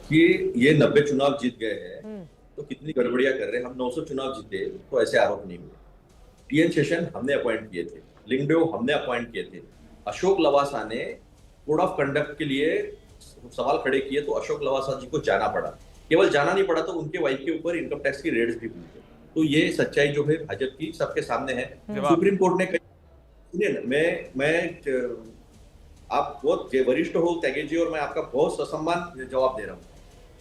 कि ये 90 चुनाव जीत गए हैं तो कितनी गड़बड़ियां कर रहे हैं। हम 900 चुनाव जीते तो ऐसे आरोप नहीं हुए। टीएन शेषन हमने अपॉइंट किए थे, लिंगदेव हमने अपॉइंट किए थे, अशोक लवासा ने कोड ऑफ कंडक्ट के लिए सवाल खड़े किए तो अशोक लवासा जी को जाना पड़ा। केवल जाना नहीं पड़ा तो उनके वाइफ के ऊपर इनकम टैक्स की रेड्स भी हुई थे। तो ये सच्चाई जो है भाजपा की सबके सामने है। सुप्रीम कोर्ट ने कही, सुनिए ना, मैं आप बहुत वरिष्ठ हो त्यागी जी, और मैं आपका बहुत ससम्मान जवाब दे रहा हूं।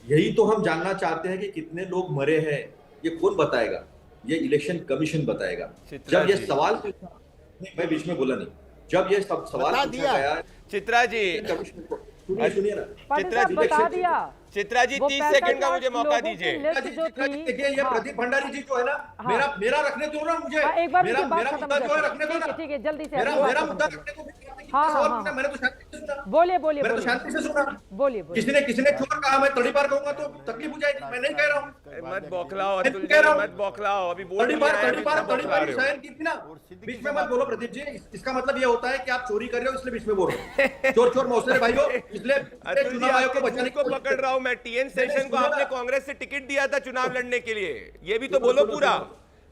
यही तो हम जानना चाहते हैं कि कितने लोग मरे हैं, ये कौन बताएगा? ये इलेक्शन कमीशन बताएगा। जब ये सवाल नहीं, मैं बीच में बोला नहीं, जब ये सब सवाल पूछा गया चित्रा जी, सुनिए ना, चित्रा जी बता दिया। चित्रा जी 30 सेकंड का मुझे मौका दीजिए। देखिए ये प्रदीप भंडारी जी जो है ना, मेरा रखने दो ना मुझे, एक बार मेरा मुद्दा जो है रखने दो ना। ठीक है, जल्दी से मेरा मुद्दा रखने दो। मैंने तो शांति से सुना। बोलिए मैंने तो शांति से सुना। बोलिए। किसी ने चोर कहा, मैं तड़ी पार कहूंगा तो तकलीफ हो जाएगी। मैं नहीं कह रहा हूँ, मत बौखलाओ अतुल जी, मत बौखलाओ। अभी बोल तड़ी पार शायद की थी ना, बीच में मत बोलो प्रदीप जी। इसका मतलब ये होता है कि आप चोरी कर रहे हो, इसलिए बीच में बोल रहे हो। चोर मौसरे भाई हो, इसलिए चुनाव आयोग को बचाने को पकड़ रहा हूं मैं। टीएन शेषन को आपने कांग्रेस से टिकट दिया था चुनाव लड़ने के लिए, ये भी तो बोलो पूरा।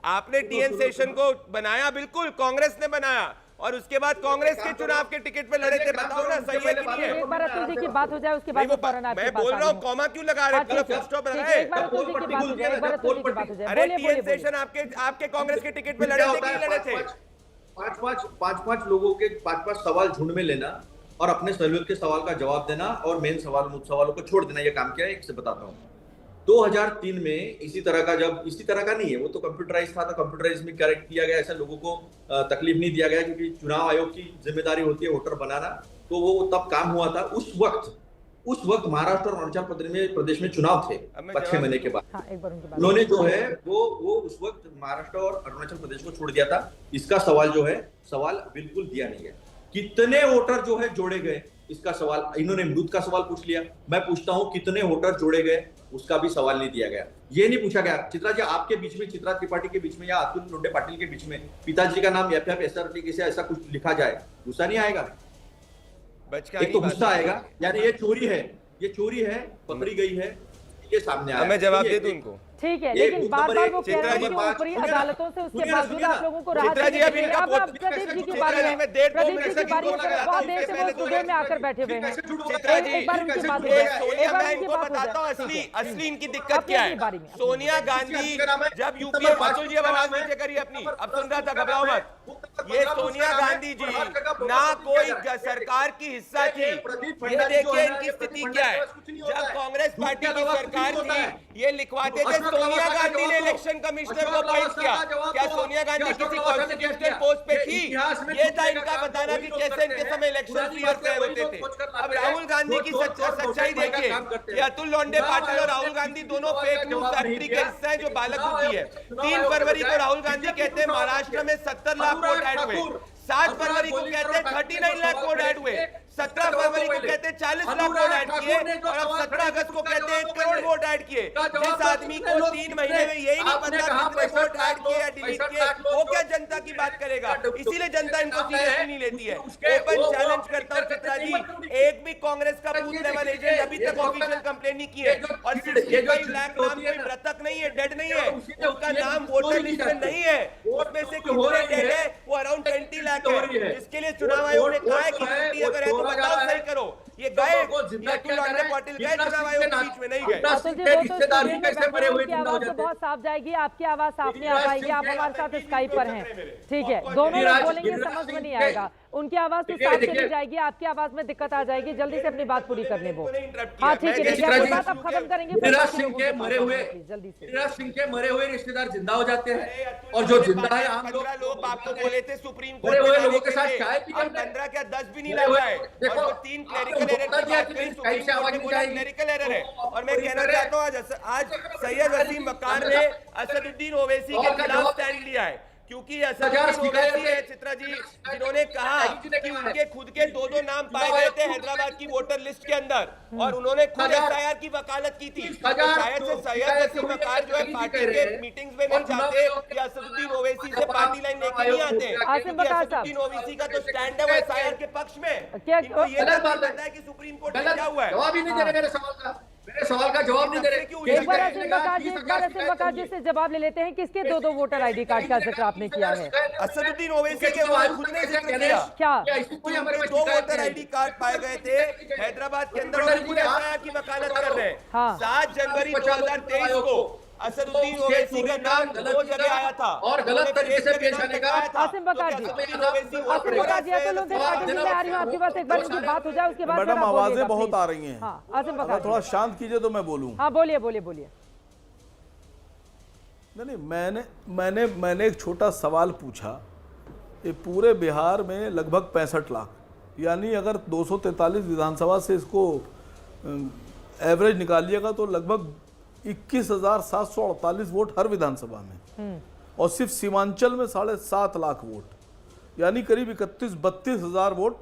आपने टीएन शेषन को बनाया, बिल्कुल कांग्रेस ने बनाया, और उसके बाद कांग्रेस के चुनाव के टिकट पे लड़े थे। बताओ ना, सही है कि नहीं है? एक बार अतुल जी की बात हो जाए, उसके बाद मैं बोल रहा हूँ, कॉमा क्यों लगा रहे हैं? फुल स्टॉप लगाए। एक बार अतुल जी की बात हो जाए, एक बार अतुल जी की बात हो जाए। अरे टीएन शेषन आपके कांग्रेस के टिकट पे लड़े थे कि नहीं लड़े थे? पांच लोगों के पांच पांच सवाल झुंड में लेना और अपने सहयोग के सवाल का जवाब देना और मेन सवालों को छोड़ देना, ये काम किया है। एक से बताता हूँ, 2003 में इसी तरह का, जब इसी तरह का नहीं है, वो तो कंप्यूटराइज था, तो कंप्यूटराइज में करेक्ट किया गया, ऐसा लोगों को तकलीफ नहीं दिया गया, क्योंकि चुनाव आयोग की जिम्मेदारी होती है वोटर बनाना। तो वो तब काम हुआ था। उस वक्त महाराष्ट्र और अरुणाचल प्रदेश में चुनाव थे 6 महीने के बाद। उन्होंने जो है वो उस वक्त महाराष्ट्र और अरुणाचल प्रदेश को छोड़ दिया था। इसका सवाल जो है, सवाल बिल्कुल दिया नहीं है। कितने वोटर जो है जोड़े गए, इसका सवाल, इन्होंने मृत का सवाल पूछ लिया। मैं पूछता हूं कितने वोटर जोड़े गए, उसका भी सवाल नहीं दिया गया। ये नहीं पूछा गया, चित्रा जी आपके बीच में, चित्रा त्रिपाठी के बीच में या अतुल लोंढे पाटिल के बीच में पिताजी का नाम FFSRT से ऐसा कुछ लिखा जाए, गुस्सा नहीं आएगा? एक तो गुस्सा आएगा, यानी ये चोरी है, पकड़ी गई है, ये सामने आया। मैं जवाब दे दूं उनको? ठीक है, लेकिन बार बार वो कह रहे हैं कि ऊपरी अदालतों से उसके बावजूद आप लोगों को राहत चित्रा जी, अभी इनका अब प्रदीप जी की बारी है। प्रदीप जी की बारी है, बहुत देर से वो स्टूडियो में आकर बैठे हुए हैं। चित्रा जी, एक बार उनकी बात हो जाए, सोनिया, एक बार मैं उनकी इनको बात हो बताता हूँ जाए। असली इनकी दिक्कत क्या है। सोनिया गांधी जब यूपीए, अतुल जी अब आवाज नीचे करिए अपनी, अब सुन रहा था, घबराओ मत। ये सोनिया गांधी जी ना कोई सरकार की हिस्सा थी। ये देखिए इनकी स्थिति क्या है। जब कांग्रेस पार्टी की सरकार थी, ये लिखवाते थे सोनिया गांधी ने इलेक्शन कमिश्नर को अपॉइंट किया। क्या सोनिया गांधी किसी कॉन्स्टिट्यूशनल पोस्ट पे थी? ये था इनका बताना कि कैसे इनके समय इलेक्शन क्लियर तय होते थे। अब राहुल गांधी की सच्चाई देखिए कि अतुल लोंढे पाटिल और राहुल गांधी दोनों फेक न्यूज फैक्ट्री के हिस्सा हैं जो बालक बुद्धि है। 3 फरवरी को राहुल गांधी कहते हैं महाराष्ट्र में 70 लाख वोट ऐड हुए, 7 फरवरी को कहते हैं 39 लाख वोट ऐड हुए, 17 फरवरी को कहते हैं 40 लाख वोट ऐड किए, और अब 17 अगस्त को कहते हैं 1 करोड़ वोट ऐड किए। जिस आदमी को 3 महीने में यही नहीं पता कितने वोट ऐड किए या डिलीट किए, वो क्या जनता की बात करेगा? इसीलिए जनता इनको सीरियसली नहीं लेती है। ओपन चैलेंज करता हूं चित्रा जी, एक भी कांग्रेस का बूथ लेवल एजेंट अभी तक ऑफिशियल कंप्लेन नहीं की है, और 65 लाख नाम कोई मृतक नहीं है, डेड नहीं है, उनका नाम वोटर लिस्ट में नहीं है। उसमें से कितने डेड है? वो अराउंड 20 लाख है, जिसके लिए चुनाव आयोग ने कहा है कि छुट्टी अगर है तो बताओ, सही करो। ये गए अतुल लोंढे पाटिल गए चुनाव आयोग के बीच में, नहीं गए। आवाज तो बहुत साफ जाएगी, आपकी आवाज साफ नहीं आ पाएगी। आप हमारे साथ स्काइप पर हैं, ठीक है, दोनों लोग बोलेंगे समझ में नहीं आएगा। उनकी आवाज तो साफ चली जाएगी, आपकी आवाज में दिक्कत आ जाएगी। जल्दी से अपनी बात पूरी करने वो। हाँ ठीक है, बात अब खत्म करेंगे। गिरिराज सिंह के मरे हुए रिश्तेदार जिंदा हो जाते हैं, और जो जिंदा है आम लोग आपको बोले थे सुप्रीम कोर्ट कोर्ट लोगों के साथ चाय पी कर 15 क्या 10 भी नहीं लगा है। और 3 क्लरिकल एरर की बात करी, सुप्रीम कोर्ट ने बोला क्लरिकल एरर है। और मैं कहना चाहता हूँ आज सैयद वसीम वकार ने असदुद्दीन ओवैसी के खिलाफ स्टैंड लिया है, क्योंकि असदुद्दीन ओवैसी है चित्रा जी, जिन्होंने कहा कि उनके खुद के 2 नाम पाए गए थे हैदराबाद की वोटर लिस्ट के अंदर, और उन्होंने खुद एसआईआर की वकालत की थी। तो शायद से सैयद वसीम वकार जो है पार्टी के मीटिंग्स में नहीं जाते कि असदुद्दीन ओवैसी से पार्टी लाइन लेके नहीं आते। असदुद्दीन ओवैसी का तो स्टैंड है वो एसआईआर के पक्ष में। ये पता है कि सुप्रीम कोर्ट में क्या हुआ है। जवाब ही नहीं दे रहे मेरे सवाल का। सवाल का जवाब नहीं दे रहे। एक बार असीम बकार जी से जवाब ले लेते हैं, किसके 2 वोटर आईडी कार्ड का जिक्र आपने किया है? असदुद्दीन ओवैसी के खुद ने जिक्र किया क्या 2 वोटर आईडी कार्ड पाए गए थे हैदराबाद के अंदर, और पूरे एफआईआर की वकालत कर रहे हैं। हाँ। 7 जनवरी 2023 को असदुद्दीन ओवैसी का नाम 2 जगह आया था और गलत तरीके से पेश आने का। आसिम बकार जी, तो लोग मैं आ रही हूँ आपके पास, एक बार इनकी बात हो जाए उसके बाद मैडम आवाजें बहुत आ रही हैं। हाँ आसिम बकार थोड़ा शांत कीजिए तो मैं बोलूं। हाँ बोलिए। नहीं, मैंने एक छोटा सवाल पूछा। ये पूरे बिहार में लगभग 65 लाख, यानी अगर 243 विधानसभा से इसको एवरेज निकालिएगा तो लगभग 21,748 वोट हर विधानसभा में, और सिर्फ सीमांचल में 7.5 लाख वोट, यानी करीब 31-32 हजार वोट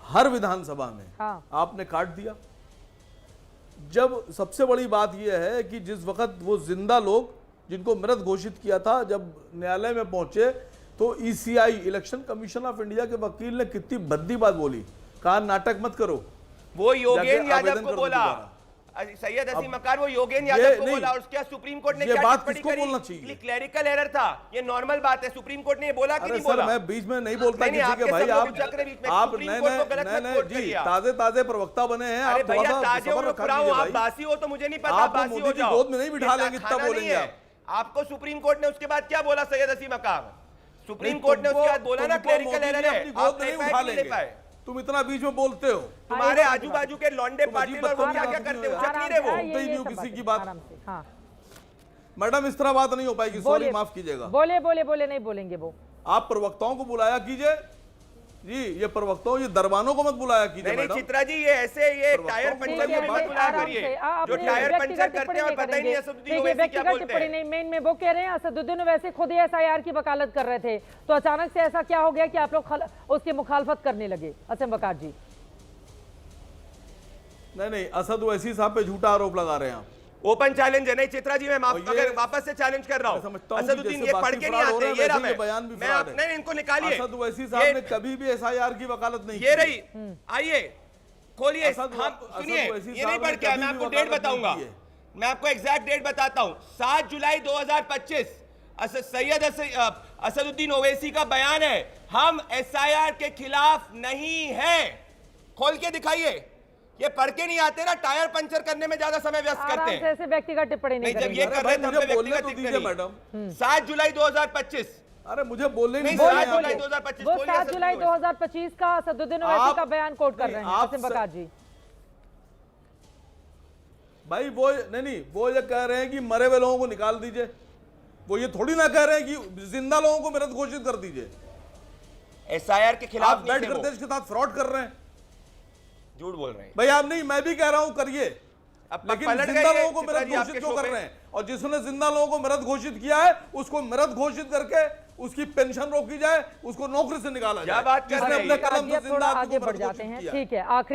हर विधानसभा में। हाँ। आपने काट दिया। जब सबसे बड़ी बात यह है कि जिस वक्त वो जिंदा लोग जिनको मृत घोषित किया था, जब न्यायालय में पहुंचे तो ECI election commission of India के वकील ने कितनी भद्दी बात बोली, कहा नाटक मत करो। वो योगेंद्र यादव को बोला, सैयद असीम मकार वो योगेंद्र यादव को बोला, और उसके बाद सुप्रीम कोर्ट ने क्या टिप्पणी करी? बोलना चाहिए, क्लरिकल एरर था, ये नॉर्मल बात है। सुप्रीम कोर्ट ने ये बोला कि नहीं बोला? मैं बीच में नहीं बोलता किसी के भाई, आप जी ताजे प्रवक्ता बने हैं, आप ताजे हो पुराओ, आप बासी हो तो मुझे नहीं पता, आप मोदी की गोद में नहीं बिठा लेंगे, इतना बोलेंगे आप। आपको सुप्रीम कोर्ट ने उसके बाद क्या बोला सैयद असीम मकार? सुप्रीम कोर्ट ने उसके बाद बोला ना क्लरिकल एरर है, आप नहीं पाए। तुम इतना बीच में बोलते हो, तुम्हारे आजू बाजू के लौंडे पार्टी लोग क्या क्या करते हो, उचक नहीं रहे वो। सुनते ही नहीं हो किसी की बात। हाँ। मैडम इस तरह बात नहीं हो पाएगी, सॉरी माफ कीजिएगा। बोले नहीं बोलेंगे वो। आप प्रवक्ताओं को बुलाया कीजिए जी, ये प्रवक्ताओं, ये दरबानों को मत बुलाया कीजिए। नहीं चित्रा जी, ये ऐसे ये टायर पंचर की बात बुलाया करिए, जो टायर पंचर करते हैं और पता ही नहीं असदुद्दीन ओवैसी क्या बोलते हैं। नहीं, मेन में वो कह रहे हैं असदुद्दीन ओवैसी खुद ही एसआईआर की वकालत कर रहे थे, तो अचानक से ऐसा क्या हो गया कि आप लोग उसकी मुखालफत करने लगे? असीम बकार जी नहीं, असद ओवैसी साहब पे झूठा आरोप लगा रहे हैं आप। ओपन चैलेंज है। नहीं चित्रा जी, मैं अगर वापस से चैलेंज कर रहा हूं, असदुद्दीन ये पढ़ के नहीं आते, ये रहा मैं नहीं, इनको निकालिए। असद ओवैसी साहब ने कभी भी एसआईआर की वकालत नहीं की। ये रही, आइए खोलिए, सुनिए, ये नहीं पढ़ के, मैं आपको डेट बताऊंगा, मैं आपको एग्जैक्ट डेट बताता हूं। 7 जुलाई 2025 सैयद असदुद्दीन ओवैसी का बयान है, हम एसआईआर के खिलाफ नहीं हैं। खोल के दिखाइए, ये पढ़ के नहीं आते ना, टायर पंचर करने में ज्यादा समय व्यस्त करते हैं। ऐसे व्यक्तिगत टिप्पणी नहीं जब ये कर रहे थे मुझे बोलने तो दीजिए मैडम। 7 जुलाई 2025, अरे मुझे बोलने नहीं, 7 जुलाई 2025, वो 7 जुलाई 2025 का असदुद्दीन ओवैसी का बयान कोट कर रहे हैं आसिम बकार जी। भाई वो नहीं, वो ये कह रहे हैं कि मरे हुए लोगों को निकाल दीजिए, वो ये थोड़ी ना कह रहे हैं कि जिंदा लोगों को मृत घोषित कर दीजिए। एसआईआर के खिलाफ आप बैठ कर देश के साथ फ्रॉड कर रहे हैं, झूठ बोल रहे हैं भाई आप। नहीं, मैं भी कह रहा हूं करिए, लेकिन जिंदा लोगों को मृत घोषित क्यों कर रहे हैं? और जिसने जिंदा लोगों को मृत घोषित किया है उसको मृत घोषित करके उसकी पेंशन रोकी जाए, उसको नौकरी से निकाला जाए। बात जिसने अपने कलम से जिंदा आदमी को मृत घोषित किया। ठीक है, आखिरी